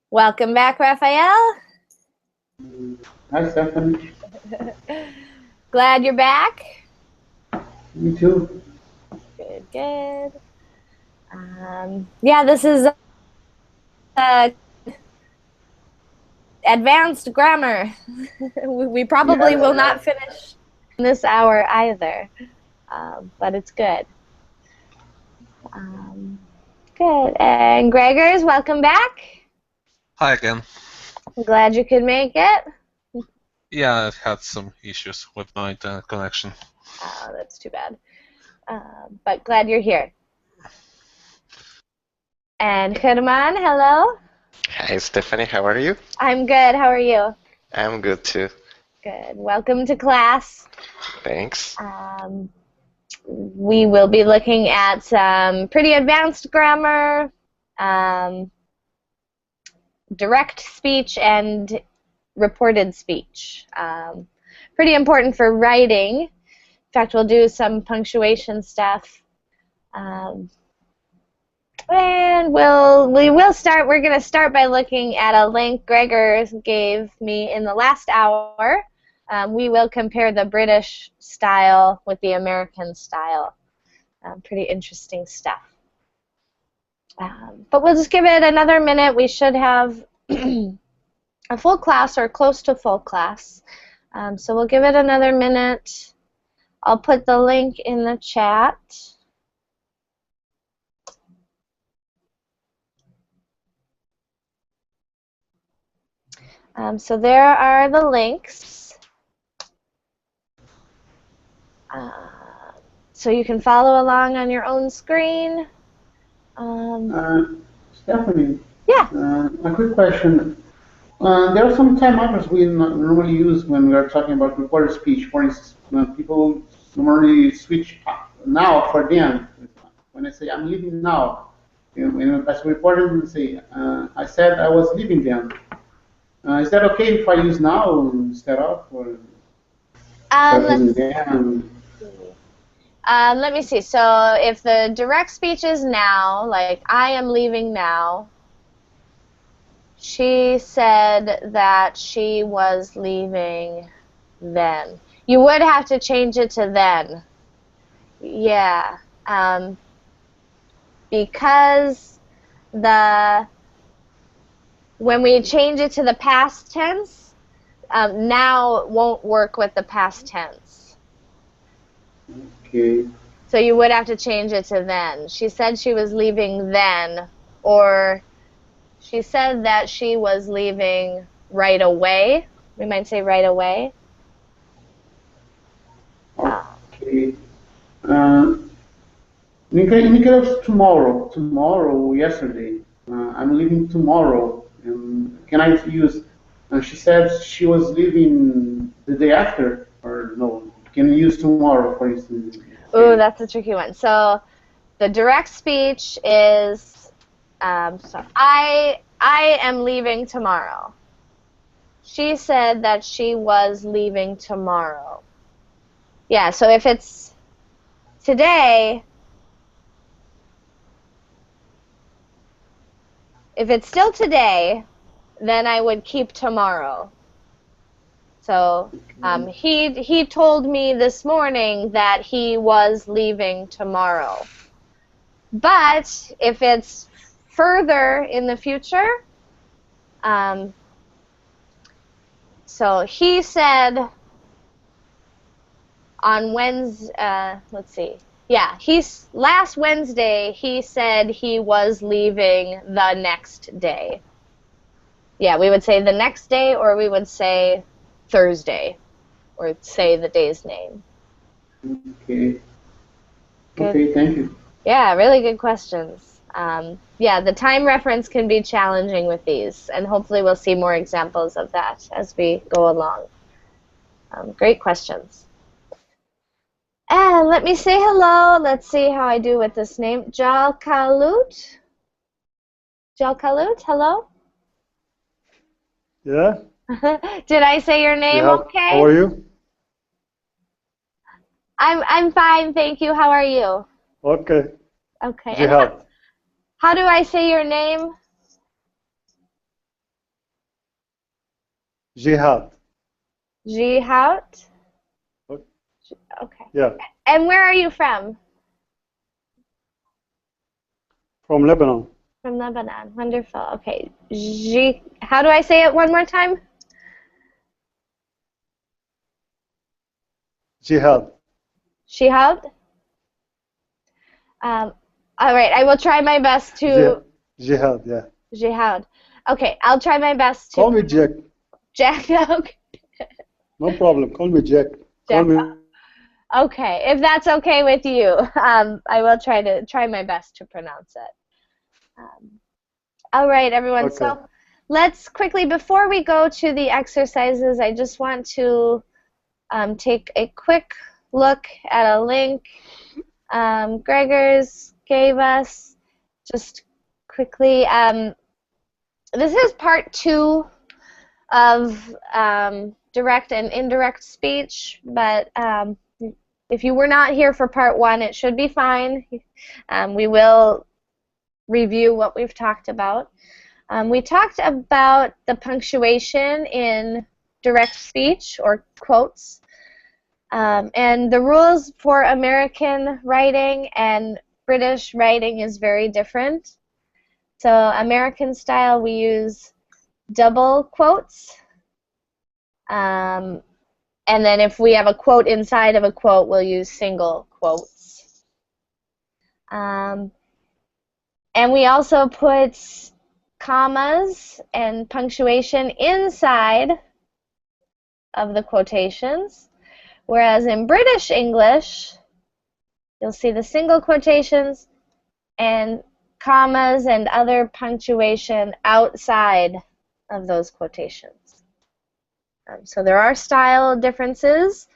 Welcome back, Raphael. Hi, Stephanie. Glad you're back. Me too. Good, good. Yeah, this is advanced grammar. We probably Yes, will yes. not finish this hour either, but it's good. Good. And Gregors, welcome back. Hi again. I'm glad you could make it. Yeah, I've had some issues with my internet connection. Oh, that's too bad. But glad you're here. And Herman, hello. Hi, Stephanie. How are you? I'm good. How are you? I'm good too. Good. Welcome to class. Thanks. We will be looking at some pretty advanced grammar, direct speech, and reported speech. Pretty important for writing. In fact, we'll do some punctuation stuff. And we will start. We're going to start by looking at a link Gregor gave me in the last hour. We will compare the British style with the American style. Pretty interesting stuff. But we'll just give it another minute. We should have a full class or close to full class. So we'll give it another minute. I'll put the link in the chat. So there are the links. So you can follow along on your own screen. Stephanie. Yeah. A quick question. There are some time markers we normally use when we are talking about recorded speech. For instance, when people normally switch now for then. When I say I'm leaving now, as reported, we say I said I was leaving then. Is that okay if I use now instead of? Or let me see. So if the direct speech is now, like I am leaving now, she said that she was leaving then. You would have to change it to then. Yeah. Because when we change it to the past tense, now won't work with the past tense. Okay. So you would have to change it to then. She said she was leaving then, or she said that she was leaving right away. We might say right away. Okay. In case of tomorrow, yesterday, I'm leaving tomorrow. Can I use? She said she was leaving the day after, or no? Can you use tomorrow, for instance? Ooh, that's a tricky one. So the direct speech is, so I am leaving tomorrow. She said that she was leaving tomorrow. Yeah, so if it's today, if it's still today, then I would keep tomorrow. So he told me this morning that he was leaving tomorrow. But if it's further in the future, so he said on Wednesday, let's see. Yeah, last Wednesday he said he was leaving the next day. Yeah, we would say the next day, or we would say Thursday, or say the day's name. Okay. Good. Okay, thank you. Yeah, really good questions. Yeah, the time reference can be challenging with these, and hopefully we'll see more examples of that as we go along. Great questions. And let me say hello. Let's see how I do with this name. Jalkalut. Jalkalut, hello? Yeah. Did I say your name okay? How are you? I'm fine, thank you. How are you? Okay. Okay. Jihad. How do I say your name? Jihad. Jihad? Okay. Yeah, And where are you from? from Lebanon. From Lebanon. Wonderful. Okay. How do I say it one more time? Jihad. Jihad? All right. I will try my best to. Jihad, yeah. Jihad. Okay. I'll try my best to. Call me Jack. Jack. Okay. No problem. Call me Jack. Call Jack. me. Okay. If that's okay with you, I will try my best to pronounce it. All right, everyone. Okay. So let's quickly, before we go to the exercises, I just want to take a quick look at a link Gregors gave us just quickly. This is part 2 of direct and indirect speech, but if you were not here for part 1, it should be fine. We will review what we've talked about. We talked about the punctuation in direct speech or quotes, and the rules for American writing and British writing is very different. So American style, we use double quotes, and then if we have a quote inside of a quote, we'll use single quotes. And we also put commas and punctuation inside of the quotations, whereas in British English, you'll see the single quotations and commas and other punctuation outside of those quotations. So there are style differences.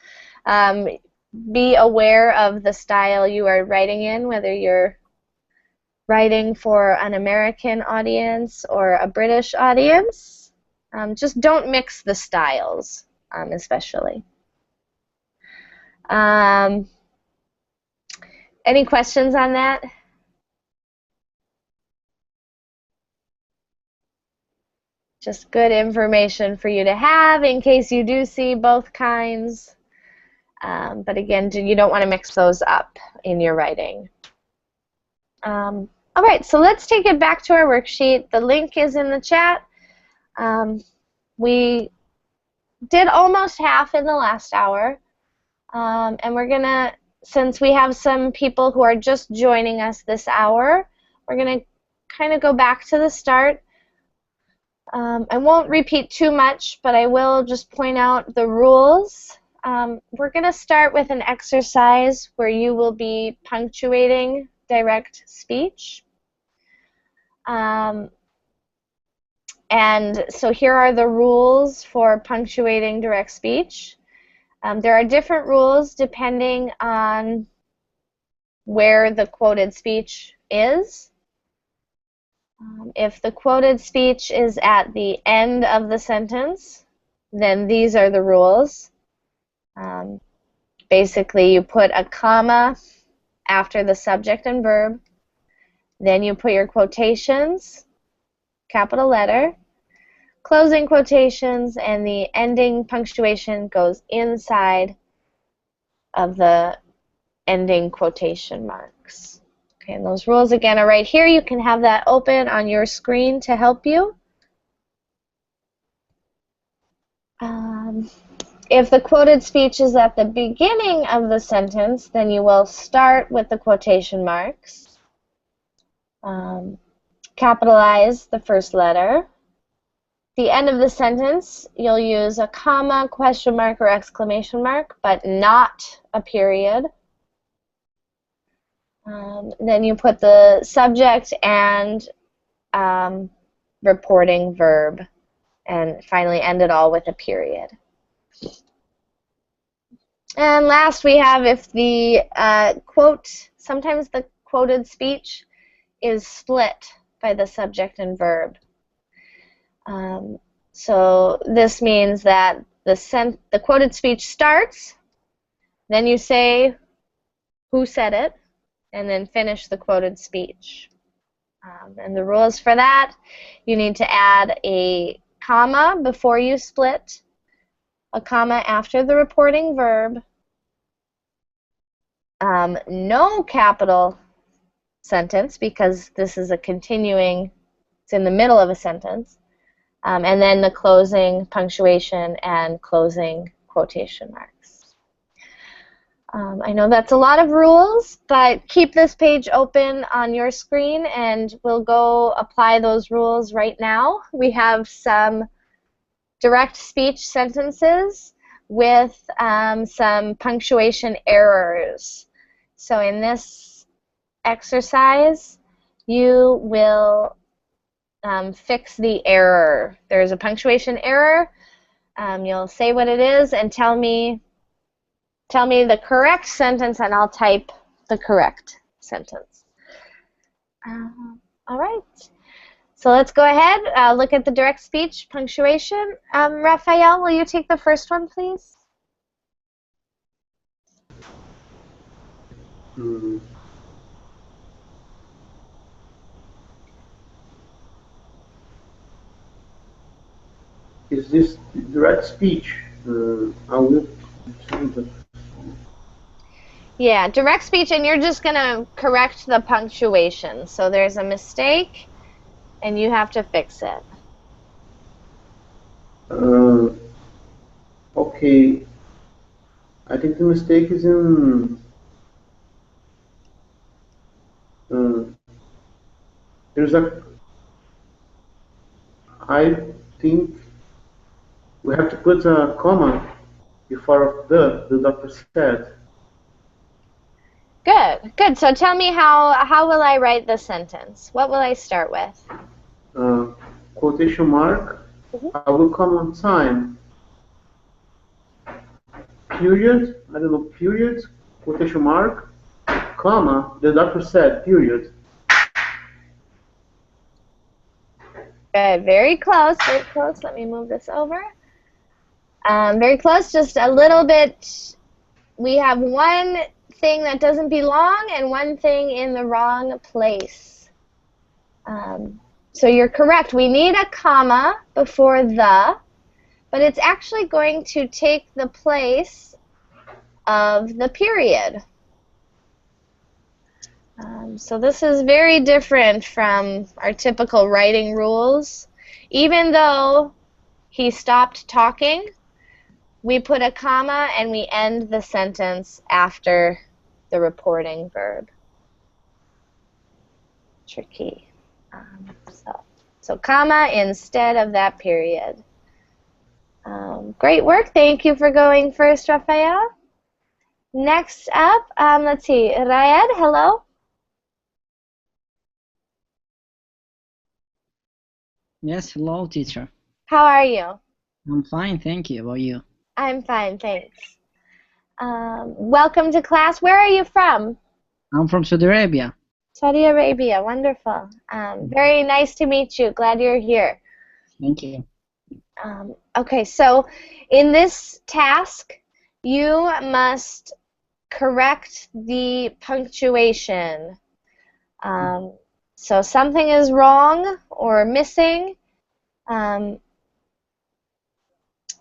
Be aware of the style you are writing in, whether you're writing for an American audience or a British audience. Just don't mix the styles, especially. Any questions on that? Just good information for you to have in case you do see both kinds. But again, you don't want to mix those up in your writing. All right, so let's take it back to our worksheet. The link is in the chat. We did almost half in the last hour. And we're going to, since we have some people who are just joining us this hour, we're going to kind of go back to the start. I won't repeat too much, but I will just point out the rules. We're going to start with an exercise where you will be punctuating direct speech. And so here are the rules for punctuating direct speech. There are different rules depending on where the quoted speech is. If the quoted speech is at the end of the sentence, then these are the rules. Basically, you put a comma after the subject and verb. Then you put your quotations, capital letter, closing quotations, and the ending punctuation goes inside of the ending quotation marks. Okay, and those rules again are right here. You can have that open on your screen to help you. If the quoted speech is at the beginning of the sentence, then you will start with the quotation marks. Capitalize the first letter. The end of the sentence, you'll use a comma, question mark, or exclamation mark, but not a period. Then you put the subject and reporting verb, and finally end it all with a period. And last we have if the quote, sometimes the quoted speech is split by the subject and verb. So this means that the quoted speech starts, then you say who said it, and then finish the quoted speech. And the rules for that, you need to add a comma before you split, a comma after the reporting verb, no capital sentence because this is a continuing, it's in the middle of a sentence, and then the closing punctuation and closing quotation marks. I know that's a lot of rules, but keep this page open on your screen and we'll go apply those rules right now. We have some direct speech sentences with some punctuation errors. So in this exercise, you will fix the error. There's a punctuation error. You'll say what it is and tell me the correct sentence, and I'll type the correct sentence. All right. So let's go ahead, look at the direct speech punctuation. Raphael, will you take the first one, please? Is this direct speech? I will change it. Yeah, direct speech, and you're just going to correct the punctuation. So there's a mistake, and you have to fix it. Okay. I think the mistake is in. There's a. I think we have to put a comma before the doctor said. Good, good. So tell me how will I write the sentence? What will I start with? Quotation mark. I will come on time. Period. I don't know. Period. Quotation mark. Comma. The doctor said. Period. Good. Very close. Very close. Let me move this over. Very close. Just a little bit. We have one thing that doesn't belong and one thing in the wrong place. So you're correct. We need a comma before the, but it's actually going to take the place of the period. So this is very different from our typical writing rules. Even though he stopped talking, we put a comma and we end the sentence after the reporting verb. Tricky. So comma instead of that period. Great work. Thank you for going first, Raphael. Next up, let's see. Raed, hello. Yes, hello, teacher. How are you? I'm fine, thank you. How about you? I'm fine, thanks. Welcome to class. Where are you from? I'm from Saudi Arabia. Saudi Arabia, wonderful. Very nice to meet you. Glad you're here. Thank you. Okay, so in this task, you must correct the punctuation. So something is wrong or missing, and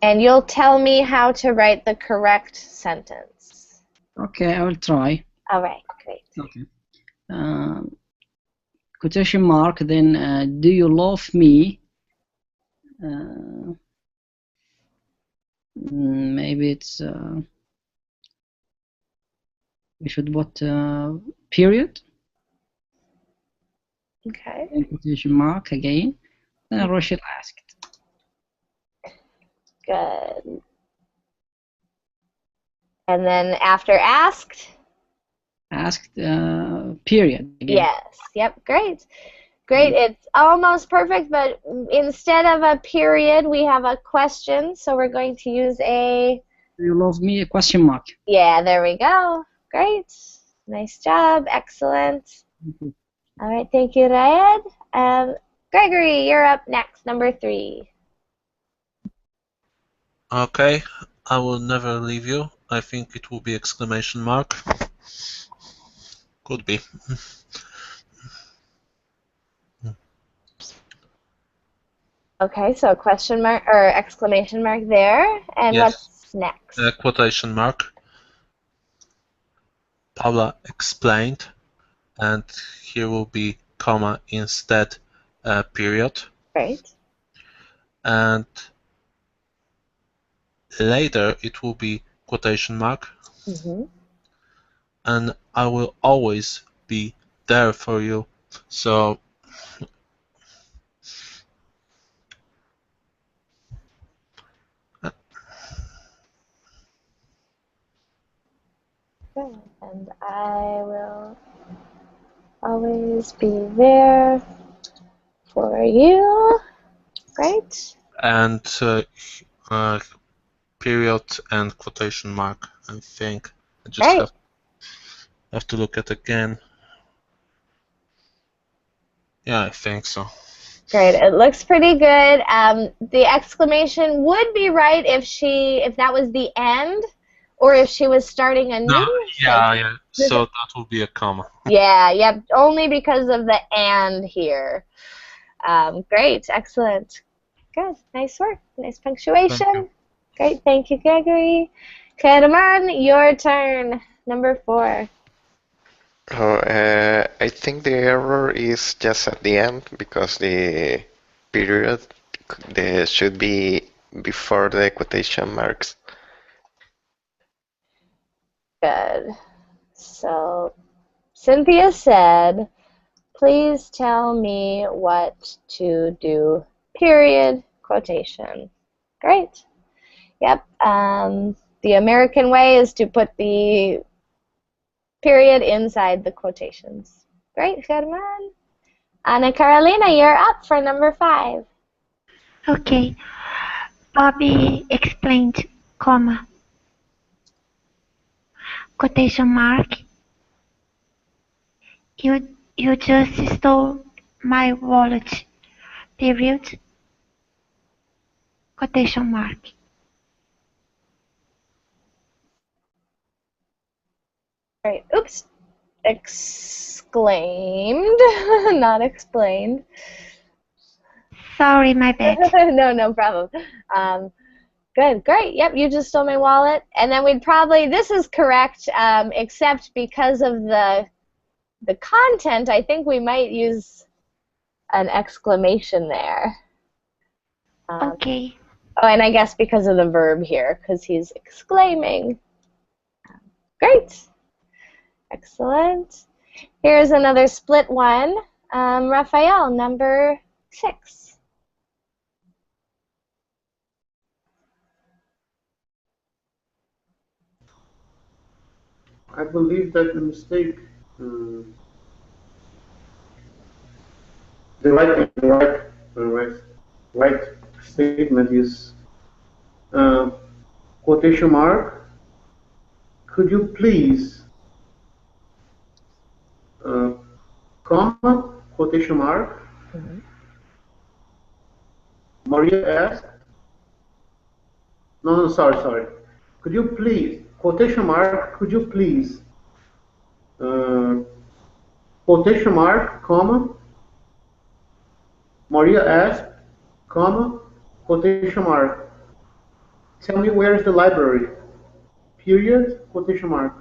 you'll tell me how to write the correct sentence. Okay, I will try. All right, great. Okay. Quotation mark, then do you love me? Maybe it's we should put period. Okay. Then quotation mark again. Then Rochelle asked. Good. And then after asked? Asked period again. Yes. Yep, great. Great. It's almost perfect, but instead of a period, we have a question, so we're going to use a... Do you love me? A question mark. Yeah, there we go. Great. Nice job. Excellent. All right, thank you, Raed. Gregory, you're up next, number 3. Okay, I will never leave you. I think it will be exclamation mark. Could be. Okay, so question mark or exclamation mark there. And Yes. what's next? Quotation mark. Paula explained, and here will be comma instead period. Great. And later it will be quotation mark. Mm-hmm. And I will always be there for you. So Good. And I will always be there for you. Great. and period and quotation mark. I think I just Great. have to look at again. Yeah, I think so. Great. It looks pretty good. The exclamation would be right if that was the end, or if she was starting a new Yeah. So that will be a comma. Yeah, yep. Only because of the and here. Great. Excellent. Good. Nice work. Nice punctuation. Thank you. Great. Thank you, Gregory. Karaman, your turn. Number 4. Oh, I think the error is just at the end because the period should be before the quotation marks. Good. So, Cynthia said, please tell me what to do, period, quotation. Great. Yep. The American way is to put the period inside the quotations. Great, German. Ana Carolina, you're up for number 5. Okay. Bobby explained, comma, quotation mark. You just stole my wallet. Period. Quotation mark. Great. Oops. Exclaimed, not explained. Sorry, my bad. No problem. Good, great. Yep, you just stole my wallet. And then we'd probably, this is correct, except because of the content, I think we might use an exclamation there. Okay. Oh, and I guess because of the verb here, because he's exclaiming. Great. Excellent. Here's another split one. Raphael, number 6. I believe that the mistake, the right statement is quotation mark. Could you please, comma, quotation mark. Maria asked. No, sorry. Could you please, quotation mark, could you please, quotation mark, comma, Maria asked, comma, quotation mark. Tell me where is the library? Period, quotation mark.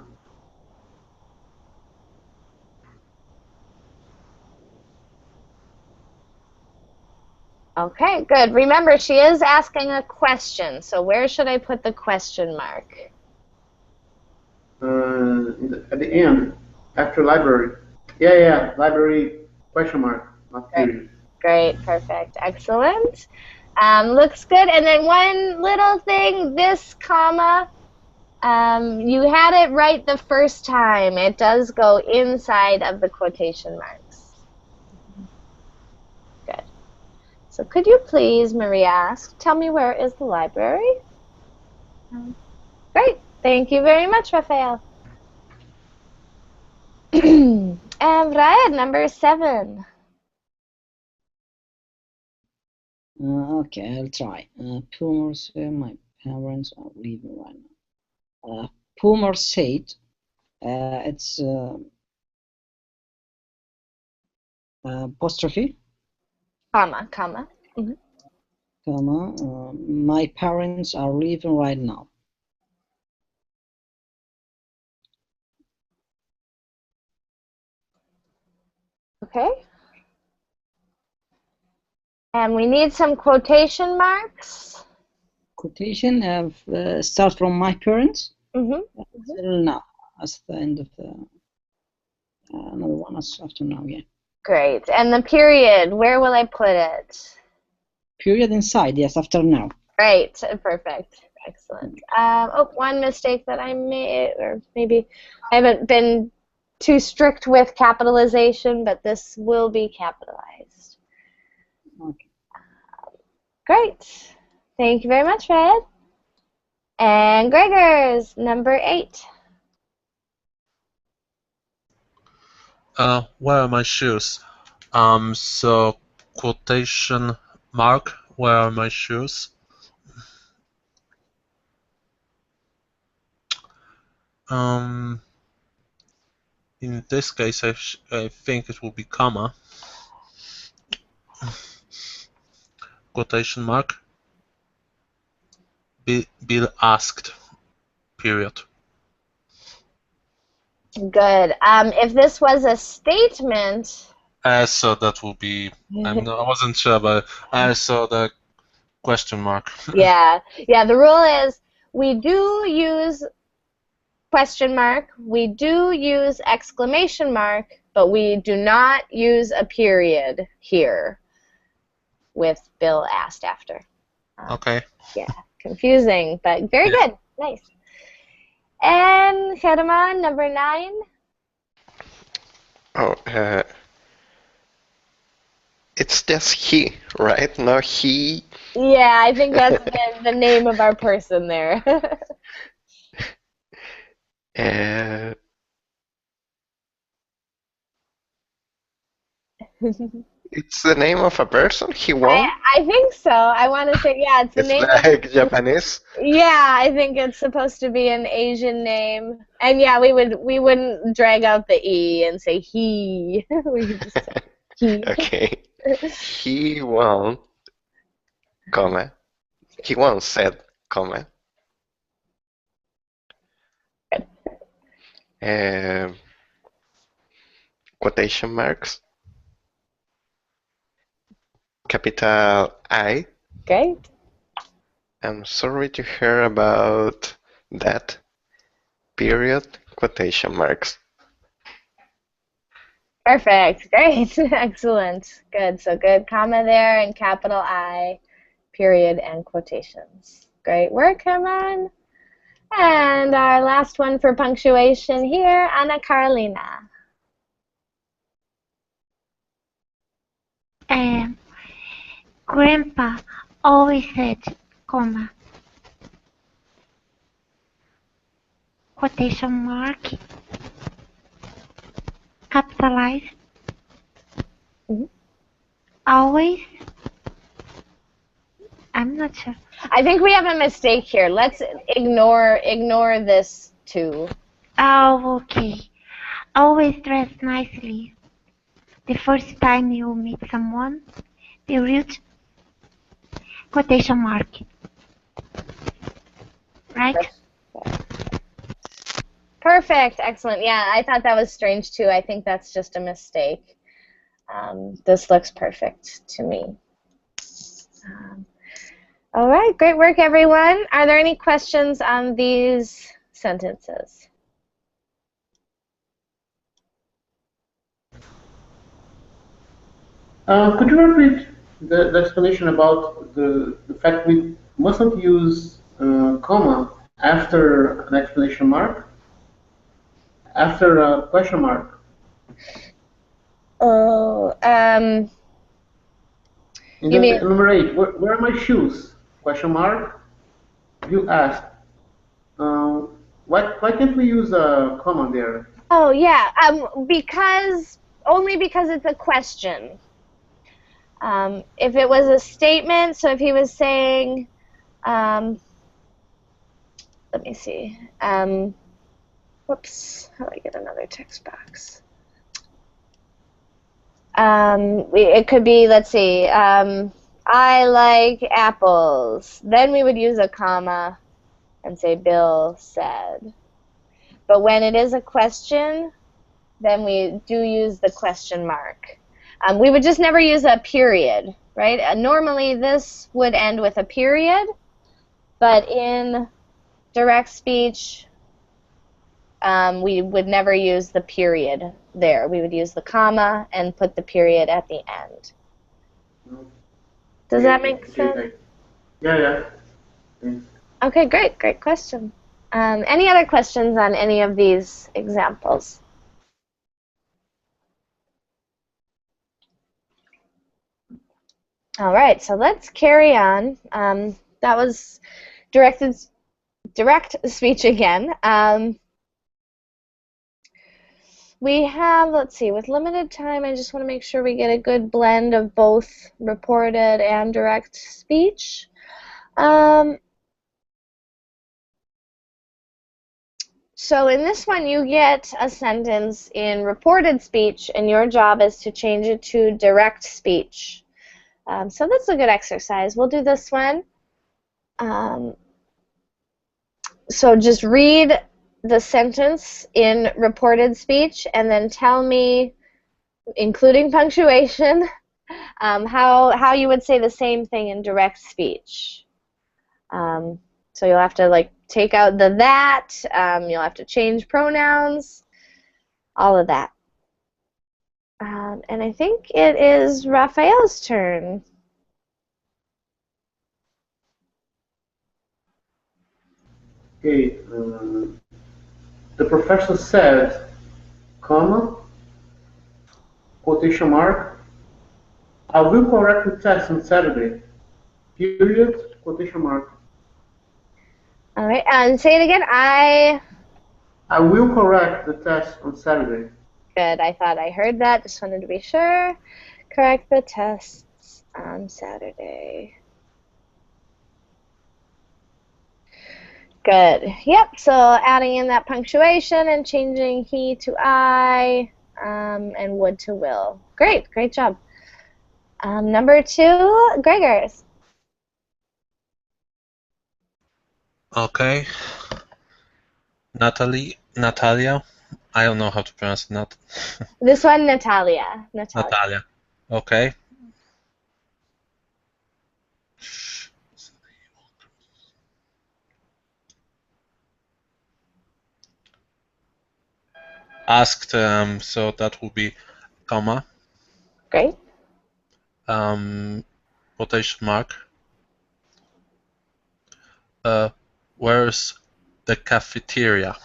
Okay, good. Remember, she is asking a question, so where should I put the question mark? At the end, after library. Yeah, library, question mark, not period. Great, perfect, excellent. Looks good. And then one little thing, this comma, you had it right the first time. It does go inside of the quotation marks. Good. So could you please, Maria asked, tell me where is the library? Great. Thank you very much, Raphael. And Ryan, number 7. Okay, I'll try. Poomer said, my parents are leaving right now. Poomer said, it's apostrophe. Comma. comma, my parents are leaving right now. Okay. And we need some quotation marks. Quotation start from my parents Mm-hmm. till now. That's the end of the another one is after now, yeah. Great. And the period, where will I put it? Period inside, yes, after now. Great. Perfect. Excellent. Oh, one mistake that I made, or maybe I haven't been too strict with capitalization, but this will be capitalized. Okay. Great. Thank you very much, Fred. And Gregor's number 8. Where are my shoes? So quotation mark, where are my shoes? In this case, I think it will be comma. Quotation mark. Bill asked. Period. Good. If this was a statement, So that will be. I wasn't sure, but I saw the question mark. yeah. The rule is we do use question mark, we do use exclamation mark, but we do not use a period here with Bill asked after. Okay. Yeah, confusing, but very good. Nice. And Herman, number 9. Oh, it's just he, right? No, he. Yeah, I think that's the name of our person there. It's the name of a person. He won. I think so. I want to say, yeah, it's the It's name like of... Japanese. Yeah, I think it's supposed to be an Asian name. And yeah, we wouldn't drag out the E and say he. We would just say he. Okay. He won, comma. He once said, comma. Quotation marks. Capital I. Great. I'm sorry to hear about that. Period. Quotation marks. Perfect. Great. Excellent. Good. So good comma there and capital I, period, and quotations. Great work, Herman. And our last one for punctuation here, Anna Carolina. Grandpa always said, comma, quotation mark, capitalized, always. I'm not sure. I think we have a mistake here. Let's ignore this too. Oh, okay. Always dress nicely. The first time you meet someone, period, quotation mark. Right? Perfect. Excellent. Yeah, I thought that was strange too. I think that's just a mistake. This looks perfect to me. All right. Great work, everyone. Are there any questions on these sentences? Could you repeat the explanation about the fact we mustn't use comma after an exclamation mark? After a question mark? Oh, In you that mean... number 8, where are my shoes? Question mark. You asked. Why can't we use a comma there? Oh, yeah. Only because it's a question. If it was a statement, so if he was saying, let me see. Whoops, how do I get another text box? It could be, let's see, I like apples. Then we would use a comma and say Bill said. But when it is a question, then we do use the question mark. We would just never use a period, right? Normally this would end with a period, but in direct speech, we would never use the period there. We would use the comma and put the period at the end. Does that make sense? Yeah. Thanks. Okay, great. Great question. Any other questions on any of these examples? All right, so let's carry on. That was direct speech again. We have, let's see, with limited time, I just want to make sure we get a good blend of both reported and direct speech. So in this one, you get a sentence in reported speech, and your job is to change it to direct speech. So that's a good exercise. We'll do this one. So just read the sentence in reported speech and then tell me, including punctuation, how you would say the same thing in direct speech. So you'll have to like take out the that, you'll have to change pronouns, all of that. And I think it is Raphael's turn. Okay. The professor said, comma, quotation mark, I will correct the test on Saturday. Period, quotation mark. All right, and say it again. I will correct the test on Saturday. Good. I thought I heard that. Just wanted to be sure. Correct the tests on Saturday. Good. Yep. So adding in that punctuation and changing he to I and would to will. Great. Great job. Number 2, Gregor's. Okay. Natalia. I don't know how to pronounce it. This one, Natalia. Natalia. Okay. Asked, so that will be comma. Great. Quotation mark. Where's the cafeteria?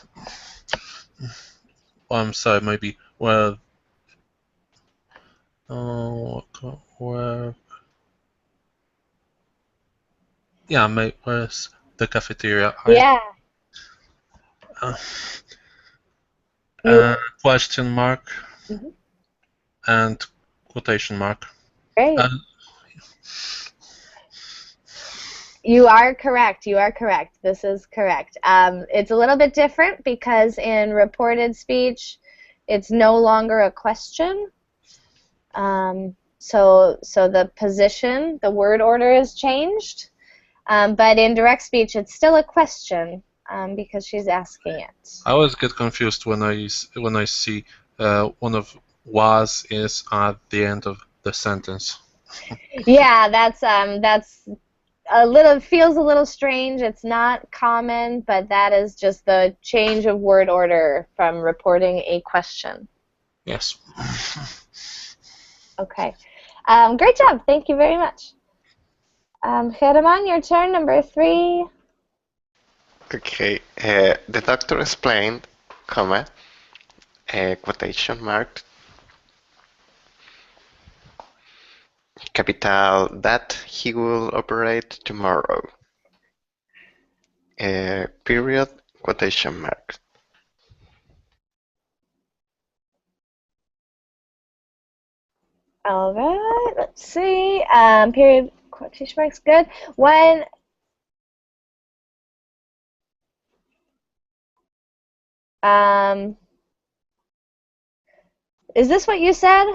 Oh, I'm sorry, maybe where? Where? Yeah, maybe where's the cafeteria? Yeah. Question mark. Mm-hmm. And quotation mark. Great. You are correct. You are correct. This is correct. It's a little bit different because in reported speech, it's no longer a question. So the position, the word order is changed. But in direct speech, it's still a question because she's asking it. I always get confused when I see one of was is at the end of the sentence. Yeah, that's feels a little strange. It's not common, but that is just the change of word order from reporting a question. Yes. Okay. Great job. Thank you very much. Herman, your turn, number 3. Okay. The doctor explained, comma, quotation mark, capital, that he will operate tomorrow. Period, quotation mark. All right, let's see. Period, quotation marks, good. When is this what you said?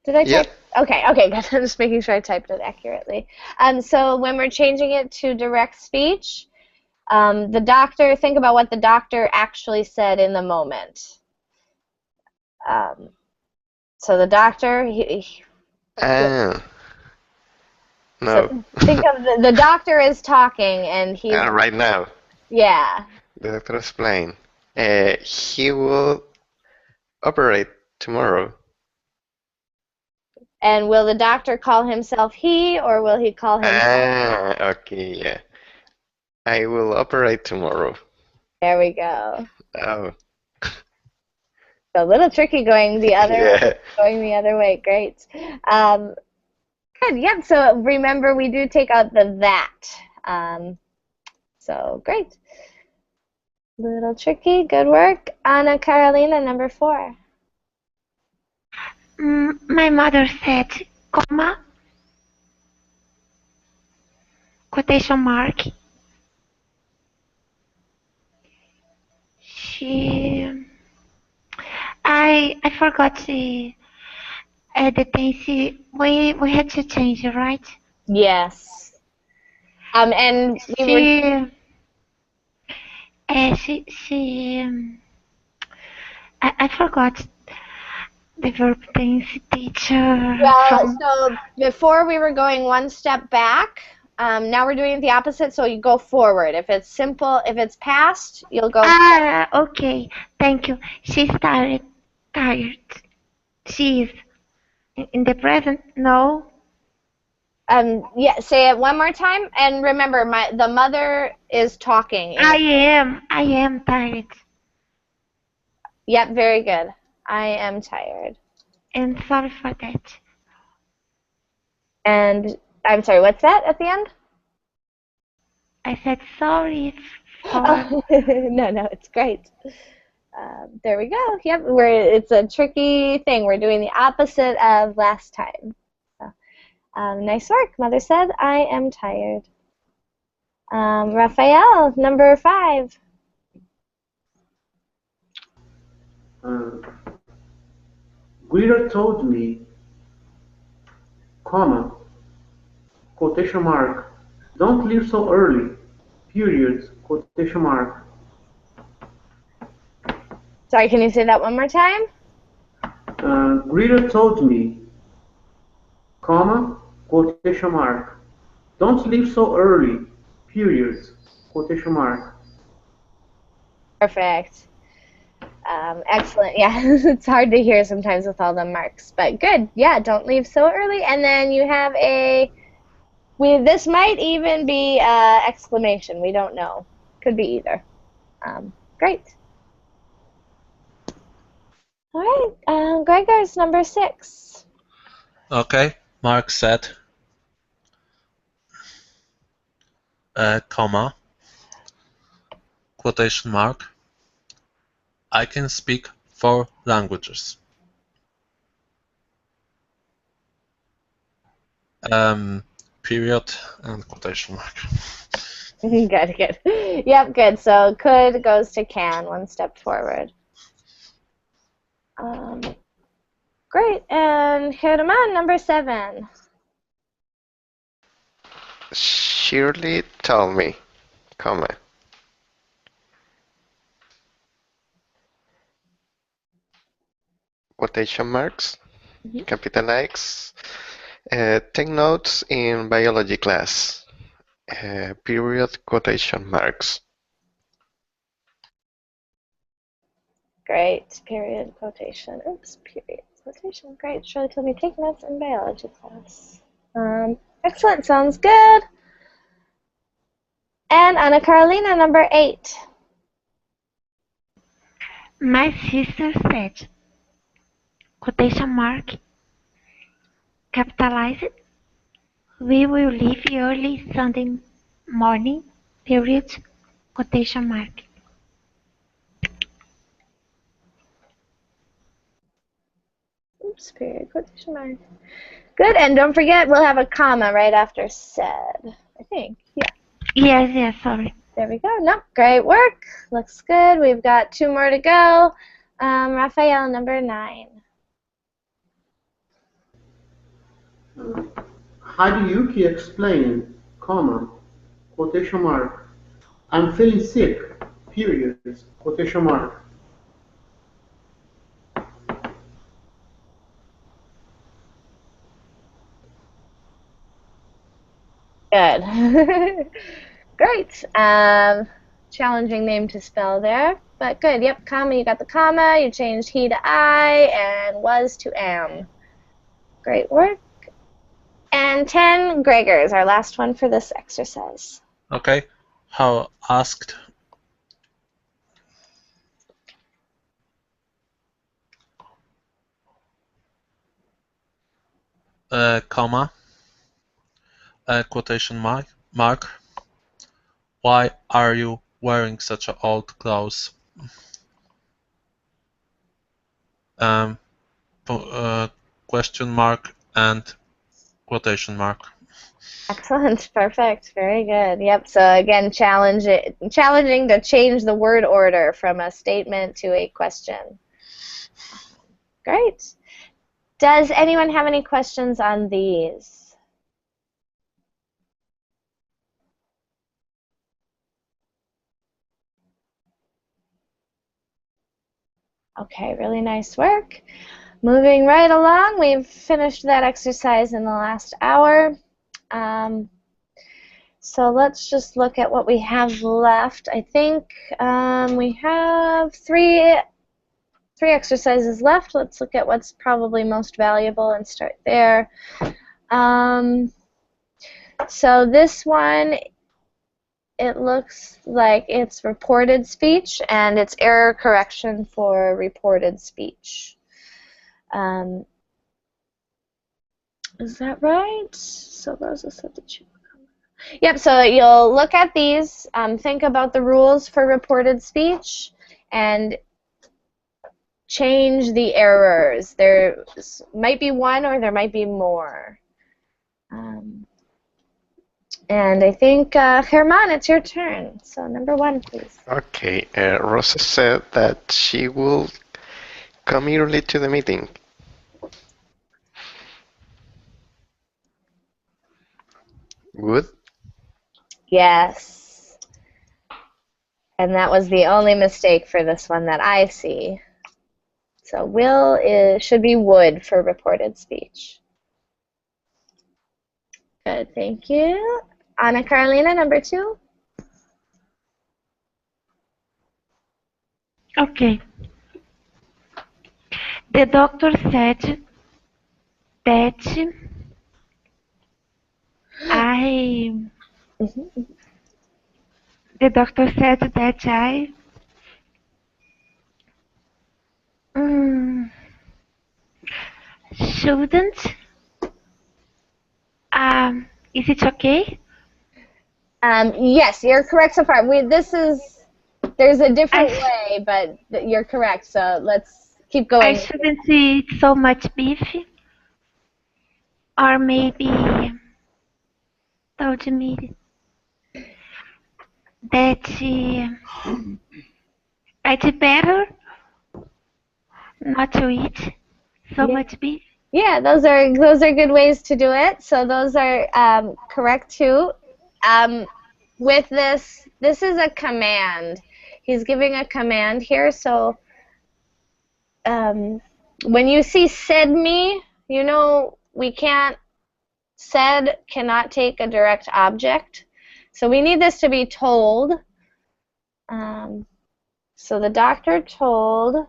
Did I check? Yep. Okay, good. I'm just making sure I typed it accurately. So when we're changing it to direct speech, the doctor, think about what the doctor actually said in the moment. So the doctor, Ah, so no. think of the doctor is talking and he's, Right now, yeah. the doctor explained. He will operate tomorrow. And will the doctor call himself he or will he call himself? Ah, okay, yeah. I will operate tomorrow. There we go. Oh, A little tricky going the other yeah. way. Great. Good. Yep. So remember, we do take out the that. So great. Little tricky. Good work, Anna Carolina, number 4. My mother said, comma, quotation mark. I forgot the things we had to change it, right? Yes. And we were. I forgot the verb things, teacher. Well, so before we were going one step back. Now we're doing it the opposite. So you go forward. If it's simple, if it's past, you'll go. Okay. Thank you. She's tired. Tired. She is in the present. No. Yeah. Say it one more time. And remember, the mother is talking. I am tired. Yep. Very good. I am tired. And sorry for that. And I'm sorry. What's that at the end? I said sorry for. Oh, no, it's great. There we go. Yep, it's a tricky thing. We're doing the opposite of last time. So, nice work. Mother said, I am tired. Raphael, number 5. Guido told me, comma, quotation mark, don't leave so early, period, quotation mark. Sorry, can you say that one more time? Guido told me, comma, quotation mark, don't leave so early, period, quotation mark. Perfect. Excellent. Yeah, it's hard to hear sometimes with all the marks, but good. Yeah, don't leave so early. And then you have this might even be exclamation. We don't know. Could be either. Great. All right, Gregor's number 6. Okay, Mark said, comma, quotation mark, I can speak 4 languages. Period and quotation mark. Good. Yep, good. So could goes to can, one step forward. Great. And Herman, number 7. Shirley told me, comma. Quotation marks, capital X. Take notes in biology class. Period, quotation marks. Great. Period, quotation. Oops, period, quotation. Great. Shirley told me take notes in biology class. Excellent. Sounds good. And Anna Carolina, number 8. My sister said, quotation mark, capitalize it. We will leave early Sunday morning, period, quotation mark. Oops, period, quotation mark. Good. And don't forget, we'll have a comma right after said. I think. Yeah. Yes, sorry. There we go. Nope. Great work. Looks good. We've got 2 more to go. Raphael, number 9. Hideyuki explained, comma, quotation mark, I'm feeling sick, period, quotation mark. Good. Great. Challenging name to spell there, but good. Yep, comma, you got the comma, you changed he to I, and was to am. Great work. And 10, Gregor's, our last one for this exercise. Okay. How asked? Comma. Quotation mark. Why are you wearing such old clothes? Question mark and quotation mark. Excellent. Perfect. Very good. Yep. So again, challenging to change the word order from a statement to a question. Great. Does anyone have any questions on these? Okay, really nice work. Moving right along, we've finished that exercise in the last hour. So let's just look at what we have left. I think we have three exercises left. Let's look at what's probably most valuable and start there. So this one, it looks like it's reported speech, and it's error correction for reported speech. Is that right? So Rosa said that she... Yep, so you'll look at these, think about the rules for reported speech, and change the errors. There might be one or there might be more. And I think, Herman, it's your turn. So number 1, please. Okay, Rosa said that she will come early to the meeting. Good. Yes. And that was the only mistake for this one that I see. So should be would for reported speech. Good, thank you. Anna Carolina, number 2. Okay. The doctor said that I. The doctor said that I. Shouldn't. Is it okay? Yes, you're correct so far. There's a different way, but you're correct. So let's keep going. I shouldn't eat so much beef, or maybe told me that it's better not to eat so much beef. Yeah, those are good ways to do it. So those are correct too. With this is a command. He's giving a command here. So when you see said me, you know said cannot take a direct object. So we need this to be told. So the doctor told.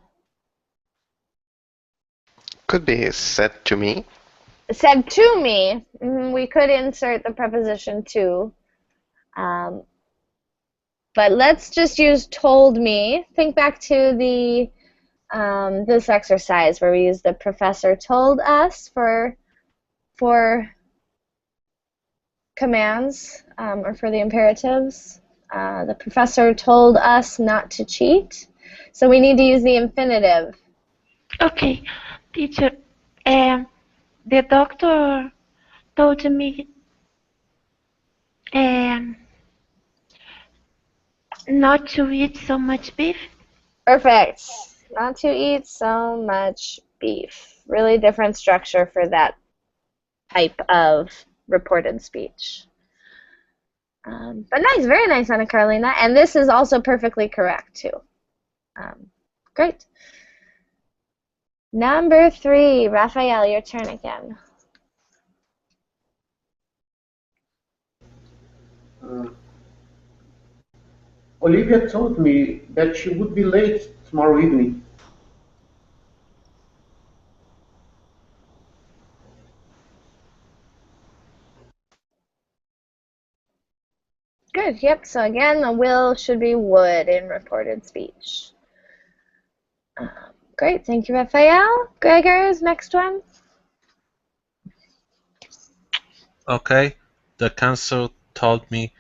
Could be said to me. Said to me. We could insert the preposition to. But let's just use told me. Think back to the this exercise where we use the professor told us for commands or for the imperatives. The professor told us not to cheat. So we need to use the infinitive. Okay, teacher. The doctor told me not to eat so much beef. Perfect. Not to eat so much beef. Really different structure for that type of reported speech. But nice, very nice, Ana Carolina. And this is also perfectly correct, too. Great. Number 3, Raphael, your turn again. Olivia told me that she would be late tomorrow evening. Good, yep. So again, the will should be would in reported speech. Great, thank you, Raphael. Gregor's next one. Okay, the council told me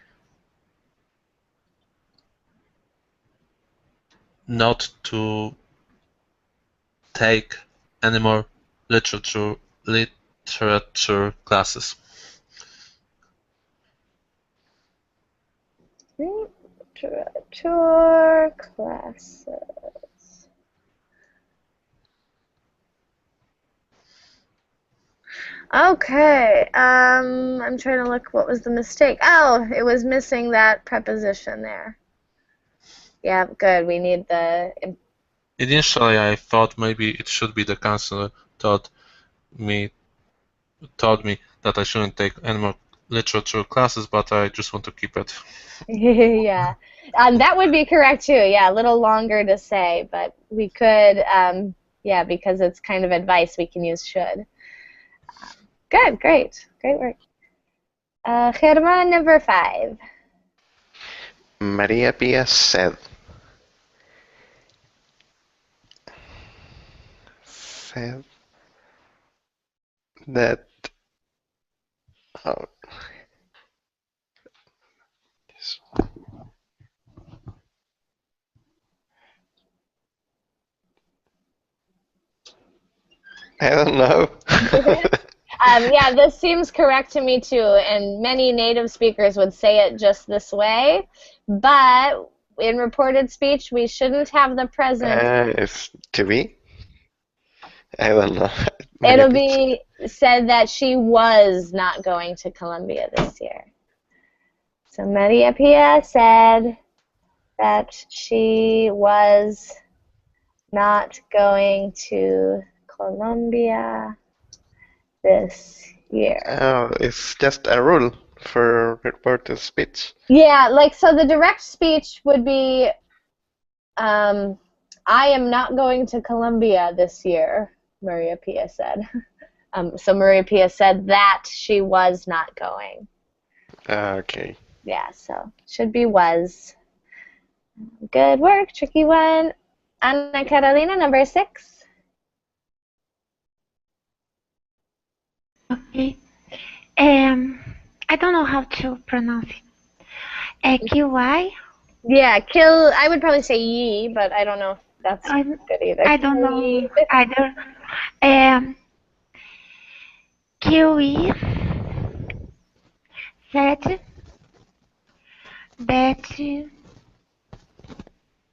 not to take any more literature classes. Literature classes. Okay, I'm trying to look, what was the mistake? Oh, it was missing that preposition there. Yeah, good, we need the... Initially, I thought maybe it should be the counselor told me that I shouldn't take any more literature classes, but I just want to keep it. Yeah, that would be correct too. Yeah, a little longer to say, but we could, yeah, because it's kind of advice, we can use should. Good, great work. Germán, number 5. Maria Pia said that oh, I don't know. Yeah, this seems correct to me too, and many native speakers would say it just this way, but in reported speech, we shouldn't have the present. It's to be? I don't know. It'll be said that she was not going to Columbia this year. So Maria Pia said that she was not going to Columbia this year. Oh, it's just a rule for reported speech. Yeah, like, so the direct speech would be, I am not going to Columbia this year, Maria Pia said. So Maria Pia said that she was not going. Okay. Yeah, so should be was. Good work, tricky one. Ana Carolina, number 6. Okay. I don't know how to pronounce it. QY? Yeah, kill. I would probably say ye, but I don't know if that's good either. I don't know either. QE said that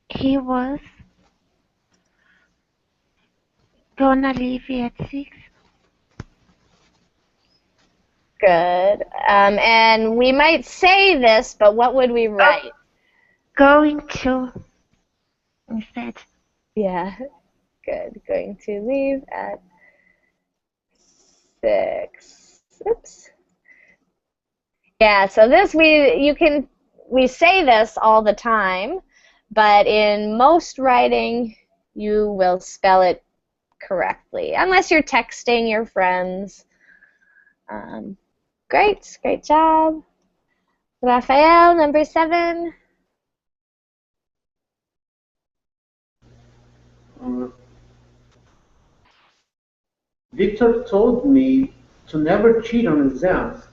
he was gonna leave at 6. Good. And we might say this, but what would we write? Going to instead. Yeah. Good. Going to leave at 6. Oops. Yeah, so this we say this all the time, but in most writing you will spell it correctly, unless you're texting your friends. Great job. Raphael, number 7. Victor told me to never cheat on exams.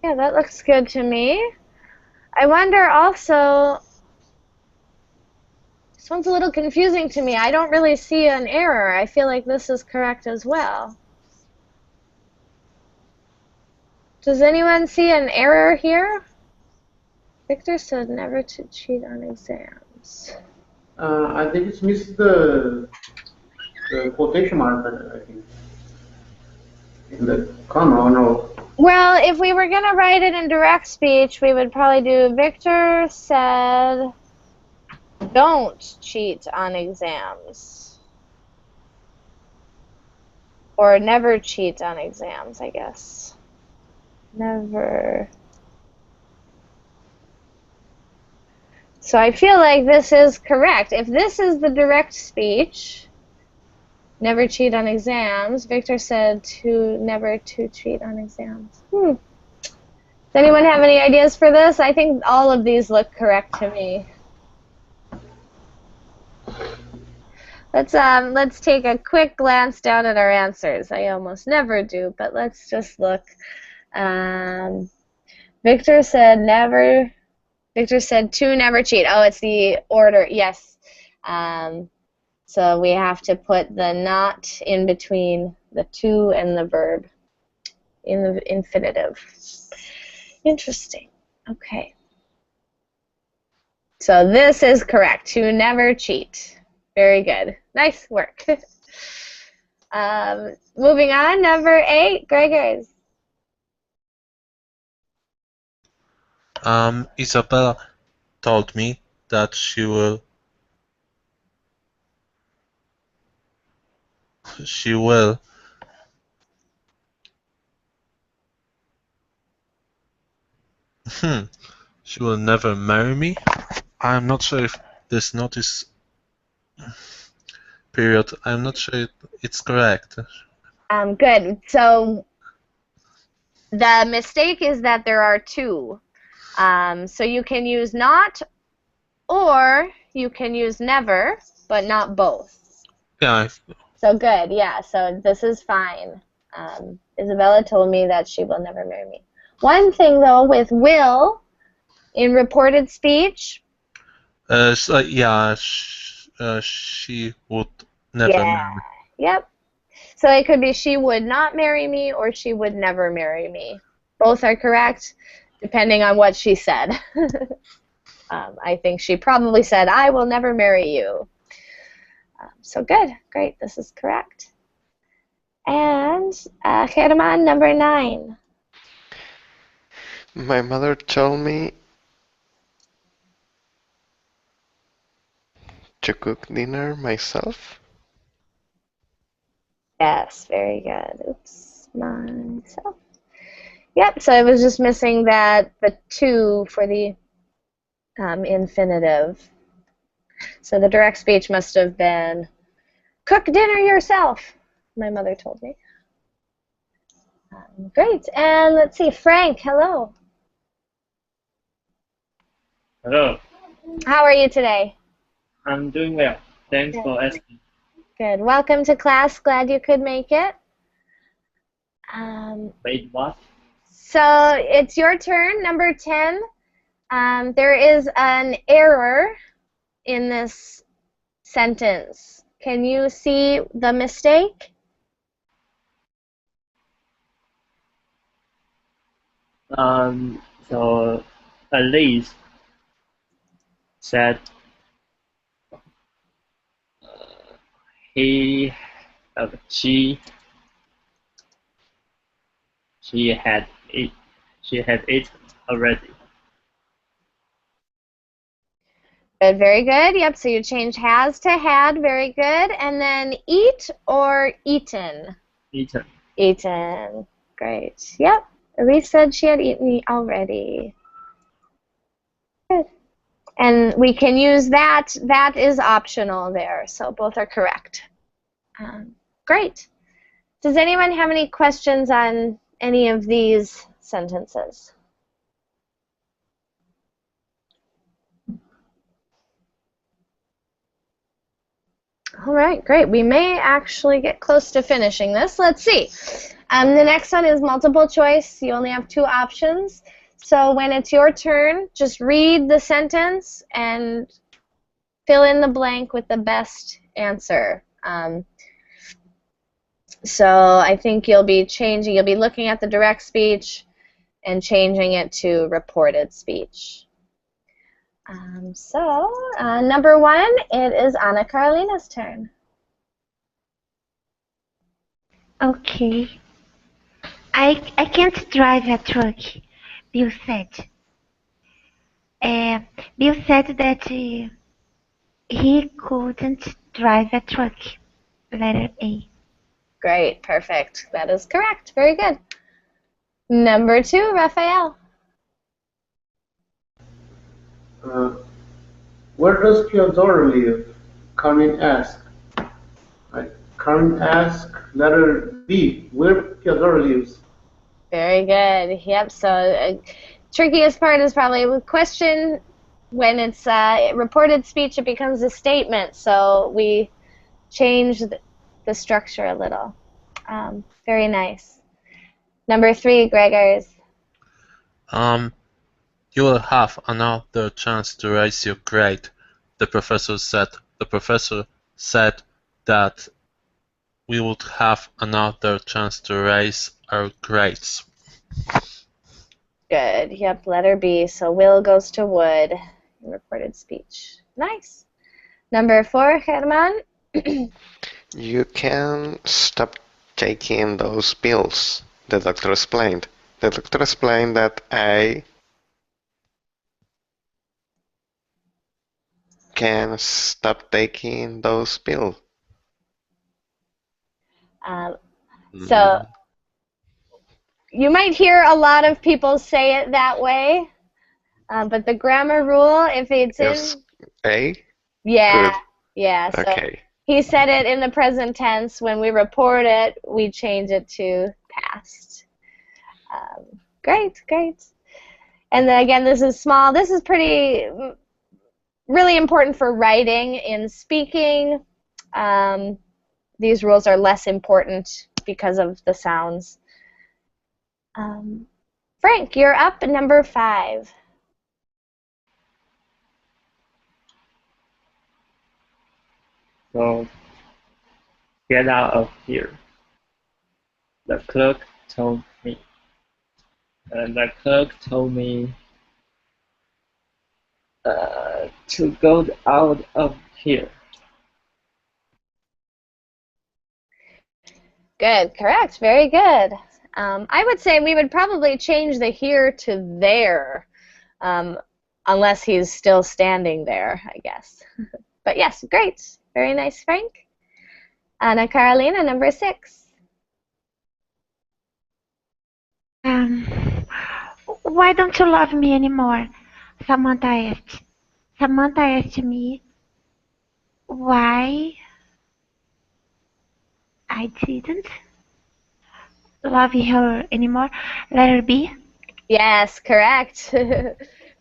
Yeah, that looks good to me. I wonder also, this one's a little confusing to me. I don't really see an error. I feel like this is correct as well. Does anyone see an error here? Victor said never to cheat on exams. I think it's missed the quotation mark, I think. In the comma, or no? Well, if we were going to write it in direct speech, we would probably do Victor said, don't cheat on exams. Or never cheat on exams, I guess. Never. So I feel like this is correct. If this is the direct speech, never cheat on exams, Victor said never to cheat on exams. Does anyone have any ideas for this? I think all of these look correct to me. Let's take a quick glance down at our answers. I almost never do, but let's just look. Victor said never. Victor said to never cheat. Oh, it's the order. Yes. So we have to put the not in between the to and the verb in the infinitive. Interesting. Okay. So this is correct. To never cheat. Very good. Nice work. Moving on, number 8, Gregors. Isabella told me that she will she will never marry me. I'm not sure if this notice period, I'm not sure it's correct. Good. So the mistake is that there are 2. So you can use not, or you can use never, but not both. Yeah. So good, yeah, so this is fine. Isabella told me that she will never marry me. One thing, though, with will in reported speech. So, yeah, she would never marry me. Yep. So it could be she would not marry me or she would never marry me. Both are correct, depending on what she said. I think she probably said, I will never marry you. So good. Great. This is correct. And Herman, number 9. My mother told me to cook dinner myself. Yes, very good. Oops, myself. Yep, so it was just missing the to for the infinitive. So the direct speech must have been, cook dinner yourself, my mother told me. Great, and let's see, Frank, hello. Hello. How are you today? I'm doing well. Thanks for asking. Good. Welcome to class. Glad you could make it. Wait, what? So it's your turn, number 10. There is an error in this sentence. Can you see the mistake? So Elise said she had it. She had it already. Good, very good. Yep, so you changed has to had. Very good. And then eat or eaten? Eaten. Eaten. Great. Yep. Elise said she had eaten already. Good. And we can use that. That is optional there, so both are correct. Great. Does anyone have any questions on any of these sentences? All right, great. We may actually get close to finishing this. Let's see. The next one is multiple choice. You only have 2 options. So when it's your turn, just read the sentence and fill in the blank with the best answer. So I think you'll be looking at the direct speech and changing it to reported speech. Number 1, it is Anna Carolina's turn. Okay. I can't drive a truck, Bill said. Bill said that he couldn't drive a truck. Letter A. Great, perfect. That is correct. Very good. Number 2, Raphael. Where does Theodore live? Carmen asked. Carmen asked, letter B, where Theodore lives. Very good. Yep. So trickiest part is probably a question. When it's reported speech, it becomes a statement. So we change the structure a little. Very nice. Number 3, Gregors. You will have another chance to raise your grade, the professor said. The professor said that we would have another chance to raise our grades. Good. Yep. Letter B. So Will goes to would in reported speech. Nice. Number 4, Herman. You can stop taking those pills, the doctor explained. The doctor explained that I can stop taking those pills. So you might hear a lot of people say it that way, but the grammar rule, if it's Is A? yeah, Good. yeah. So Okay. he said it in the present tense. When we report it, we change it to past. Great, great. And then again, this is small. This is really important for writing. In speaking, these rules are less important because of the sounds. Frank, you're up at number 5. So get out of here. The clerk told me. The clerk told me to go out of here. Good, correct, very good. I would say we would probably change the here to there, unless he's still standing there, I guess. But yes, great, very nice, Frank. Anna Carolina, number 6. Why don't you love me anymore? Samantha asked. Samantha asked me why I didn't love her anymore. Letter B. Yes, correct.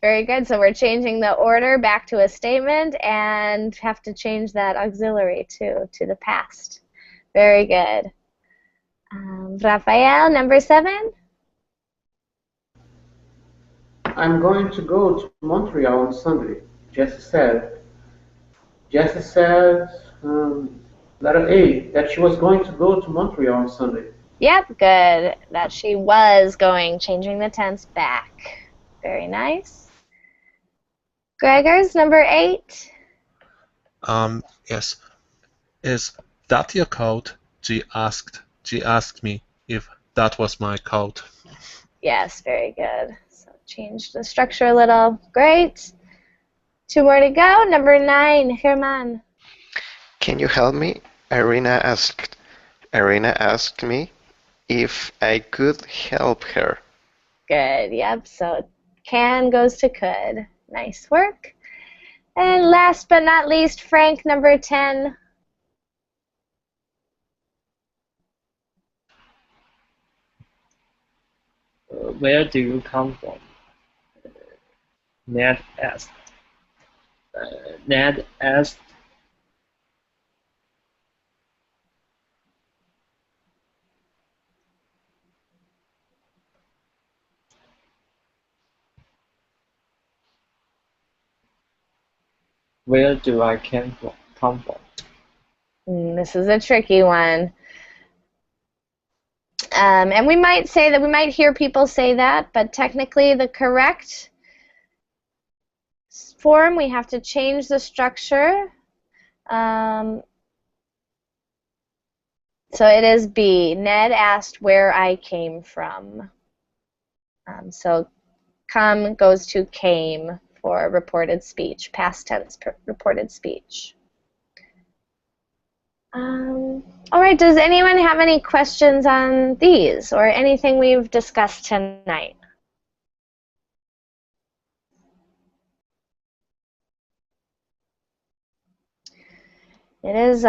Very good. So we're changing the order back to a statement and have to change that auxiliary too to the past. Very good. Rafael, number 7. I'm going to go to Montreal on Sunday, Jessie said. Jessie said, letter A, that she was going to go to Montreal on Sunday. Yep, good. That she was going, changing the tense back. Very nice. Gregors, number 8. Yes. Is that your coat? She asked. She asked me if that was my coat. Yes, very good. So change the structure a little. Great. 2 more to go. Number 9, Herman. Can you help me? Irina asked. Irina asked me if I could help her. Good, yep. So can goes to could. Nice work. And last but not least, Frank, number 10. Where do you come from? Ned asked. Ned asked. Where do I come from? This is a tricky one. And we might say that, we might hear people say that, but technically the correct form, we have to change the structure. So it is B. Ned asked where I came from. So come goes to came for reported speech, past tense reported speech. All right, does anyone have any questions on these or anything we've discussed tonight? It is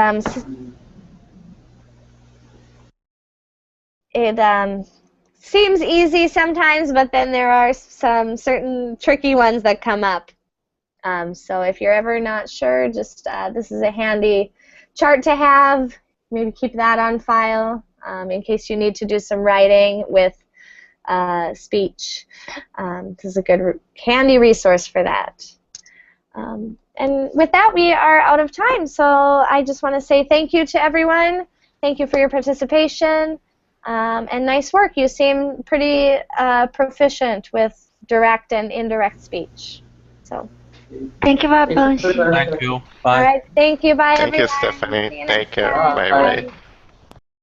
seems easy sometimes, but then there are some certain tricky ones that come up. So if you're ever not sure, just this is a handy chart to have. Maybe keep that on file in case you need to do some writing with speech. This is a good handy resource for that. And with that, we are out of time. So I just want to say thank you to everyone. Thank you for your participation. And nice work. You seem pretty proficient with direct and indirect speech. So. Thank you, Bob. Thank you. Bye. All right. Thank you. Bye, Thank you, everyone. Stephanie. See you Take next care. time. Bye bye.